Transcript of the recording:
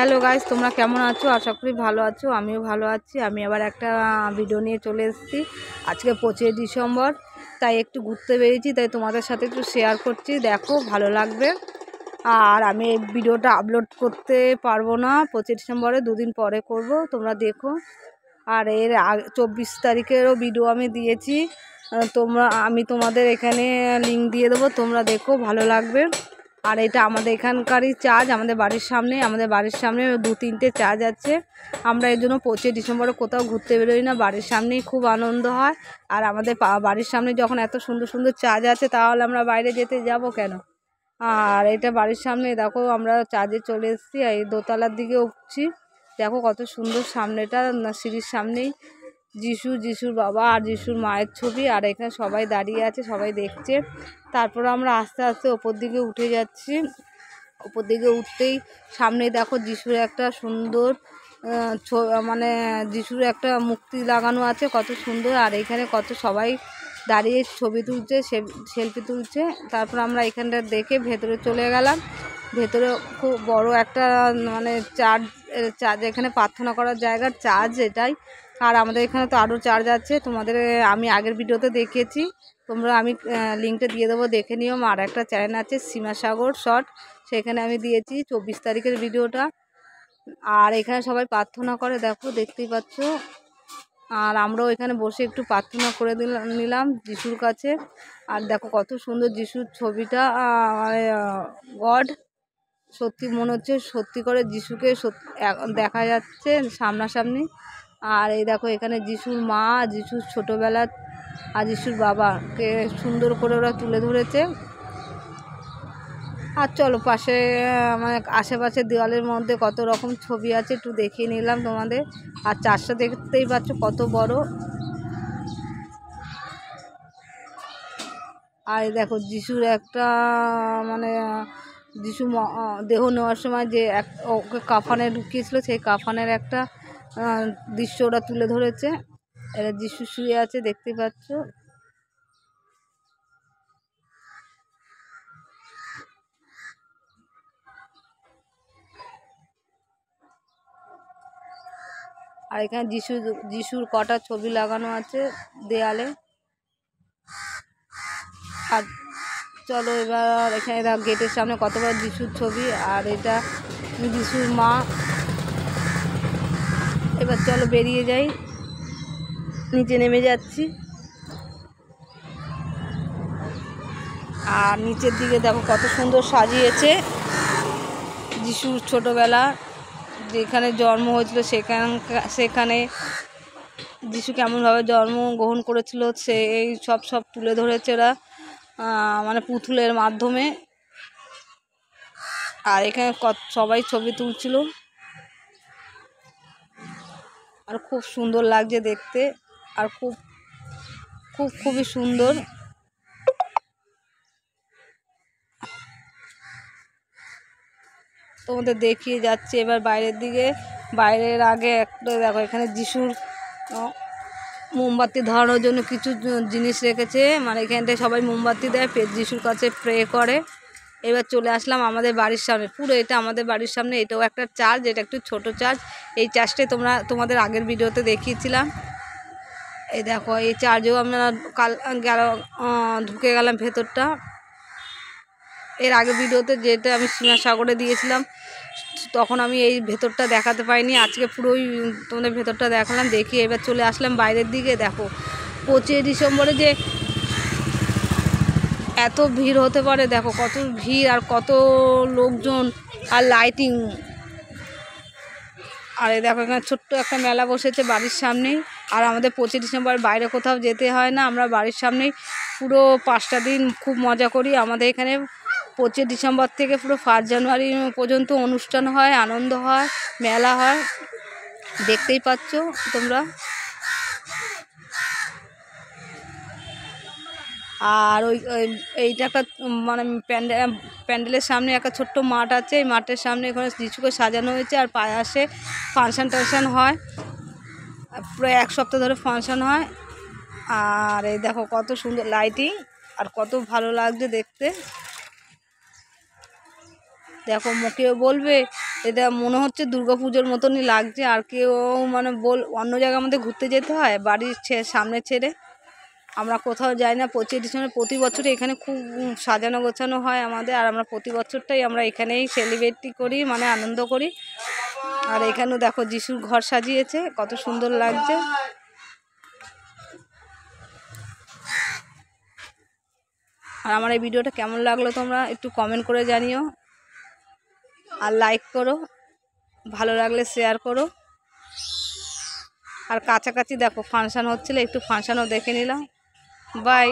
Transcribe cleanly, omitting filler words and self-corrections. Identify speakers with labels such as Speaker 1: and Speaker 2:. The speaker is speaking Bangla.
Speaker 1: হ্যালো গাইস, তোমরা কেমন আছো? আশা করি ভালো আছো। আমিও ভালো আছি। আমি আবার একটা ভিডিও নিয়ে চলে এসেছি। আজকে 25 ডিসেম্বর, তাই একটু ঘুরতে বেরিয়েছি, তাই তোমাদের সাথে একটু শেয়ার করছি। দেখো, ভালো লাগবে। আর আমি এই ভিডিওটা আপলোড করতে পারবো না 25 ডিসেম্বরে, দুদিন পরে করব, তোমরা দেখো। আর এর 24 তারিখেরও ভিডিও আমি দিয়েছি, আমি তোমাদের এখানে লিঙ্ক দিয়ে দেবো, তোমরা দেখো, ভালো লাগবে। আর এটা আমাদের এখানকারই চার্চ, আমাদের বাড়ির সামনে 2-3টে চার্চ আছে। আমরা এই জন্য 25 ডিসেম্বরে কোথাও ঘুরতে বেরোই না, বাড়ির সামনেই খুব আনন্দ হয়। আর আমাদের বাড়ির সামনে যখন এত সুন্দর সুন্দর চার্চ আছে, তাহলে আমরা বাইরে যেতে যাব কেন? আর এটা বাড়ির সামনে, দেখো আমরা চার্চে চলে এসেছি। এই দোতলার দিকে উঠছি, দেখো কত সুন্দর। সামনেটা সিঁড়ির সামনেই যিশুর বাবা আর যিশুর মায়ের ছবি। আর এখানে সবাই দাঁড়িয়ে আছে, সবাই দেখছে। তারপর আমরা আস্তে আস্তে ওপর দিকে উঠে যাচ্ছি। ওপর দিকে উঠতেই সামনে দেখো যিশুর একটা সুন্দর মানে যিশুর একটা মূর্তি লাগানো আছে, কত সুন্দর। আর এখানে কত সবাই দাঁড়িয়ে ছবি তুলছে, সেলফি তুলছে। তারপর আমরা এখানটা দেখে ভেতরে চলে গেলাম। ভেতরে খুব বড় একটা মানে চার্চ, এখানে প্রার্থনা করার জায়গার চার্চ এটাই। আর আমাদের এখানে তো আরও চার্চ আছে, তোমাদের আমি আগের ভিডিওতে দেখিয়েছি, আমি লিঙ্কটা দিয়ে দেবো, দেখে নিও। আর একটা চ্যানেল আছে সীমাসাগর শর্ট, সেখানে আমি দিয়েছি 24 তারিখের ভিডিওটা। আর এখানে সবাই প্রার্থনা করে, দেখো, দেখতেই পাচ্ছ। আর আমরাও এখানে বসে একটু প্রার্থনা করে নিলাম যিশুর কাছে। আর দেখো কত সুন্দর যিশুর ছবিটা, গড, সত্যি মনে হচ্ছে সত্যি করে যিশুকে দেখা যাচ্ছে সামনাসামনি। আর এই দেখো এখানে যিশুর মা, যিশুর ছোটোবেলা আর যিশুর বাবাকে সুন্দর করে ওরা তুলে ধরেছে। আর চলো, পাশে মানে আশেপাশে দেওয়ালের মধ্যে কত রকম ছবি আছে, একটু দেখিয়ে নিলাম তোমাদের। আর চার্চটা দেখতেই পাচ্ছ কত বড়। আর দেখো যিশুর একটা মানে যিশু দেহ নেওয়ার সময় যে ওকে কাফানে ঢুকিয়েছিল, সেই কাফানের একটা দৃশ্য ওরা তুলে ধরেছে। এরা যিশু শুয়ে আছে, দেখতে পাচ্ছ। আর এখানে যিশুর কটা ছবি লাগানো আছে দেয়ালে। আর চলো এবার এখানে গেটের সামনে কতবার যিশুর ছবি, আর এটা যিশুর মা। এবার চলো বেরিয়ে যাই, নিচে নেমে যাচ্ছি। আর নিচের দিকে দেখো কত সুন্দর সাজিয়েছে যিশুর ছোটোবেলা, যেখানে জন্ম হয়েছিল, সেখানে যিশু কেমনভাবে জন্মগ্রহণ করেছিল, এই সব তুলে ধরেছে ওরা, মানে পুতুলের মাধ্যমে। আর এখানে সবাই ছবি তুলছিল। আর খুব সুন্দর লাগছে দেখতে, আর খুবই সুন্দর। তোমাদের দেখিয়ে যাচ্ছে এবার বাইরের দিকে। বাইরের আগে একটা দেখো, এখানে যিশুর মোমবাতি ধরানোর জন্য কিছু জিনিস রেখেছে, মানে এখানটায় সবাই মোমবাতি দেয়, যিশুর কাছে প্রে করে। এবার চলে আসলাম আমাদের বাড়ির সামনে, পুরো এটা আমাদের বাড়ির সামনে। এটাও একটা চার্চ, এটা একটু ছোট চার্চ। এই চার্চটাই তোমাদের আগের ভিডিওতে দেখিয়েছিলাম। এই দেখো, এই চার্চেও আমরা ঢুকে গেলাম ভেতরটা। এর আগের ভিডিওতে যেটা আমি সীমাসাগরে দিয়েছিলাম, তখন আমি এই ভেতরটা দেখাতে পাইনি। আজকে পুরোই তোমাদের ভেতরটা দেখালাম। দেখি এবার চলে আসলাম বাইরের দিকে। দেখো 25 ডিসেম্বরে যে এত ভিড় হতে পারে, দেখো কত ভিড় আর কত লোকজন আর লাইটিং। আর এই দেখো এখানে ছোট্ট একটা মেলা বসেছে বাড়ির সামনেই। আর আমাদের 25 ডিসেম্বর বাইরে কোথাও যেতে হয় না, আমরা বাড়ির সামনেই পুরো 5টা দিন খুব মজা করি। আমাদের এখানে 25 ডিসেম্বর থেকে পুরো 1 জানুয়ারি পর্যন্ত অনুষ্ঠান হয়, আনন্দ হয়, মেলা হয়, দেখতেই পাচ্ছ তোমরা। আর এইটা একটা মানে প্যান্ডেলের সামনে একটা ছোট্ট মাঠ আছে। এই মাঠের সামনে এখানে যিশুকে সাজানো হয়েছে। আর পাশে ফাংশন হয়, প্রায় 1 সপ্তাহ ধরে ফাংশন হয়। আর এই দেখো কত সুন্দর লাইটিং, আর কত ভালো লাগছে দেখতে। দেখো, মুখেও বলবে এটা মনে হচ্ছে দুর্গাপুজোর মতনই লাগছে। আর কেউ মানে অন্য জায়গার মধ্যে ঘুরতে যেতে হয় বাড়ির সামনে ছেড়ে, আমরা কোথাও যাই না। 25 ডিসেম্বর প্রতি বছরই এখানে খুব সাজানো গোছানো হয় আমাদের, আর আমরা প্রতি বছরটাই আমরা এখানেই সেলিব্রেটই করি, মানে আনন্দ করি। আর এখানেও দেখো যিশুর ঘর সাজিয়েছে, কত সুন্দর লাগছে। আর আমার এই ভিডিওটা কেমন লাগলো তোমরা একটু কমেন্ট করে জানিও, আর লাইক করো, ভালো লাগলে শেয়ার করো। আর কাছাকাছি দেখো ফাংশান হচ্ছিলো, একটু ফাংশানও দেখে নিলাম। বাই।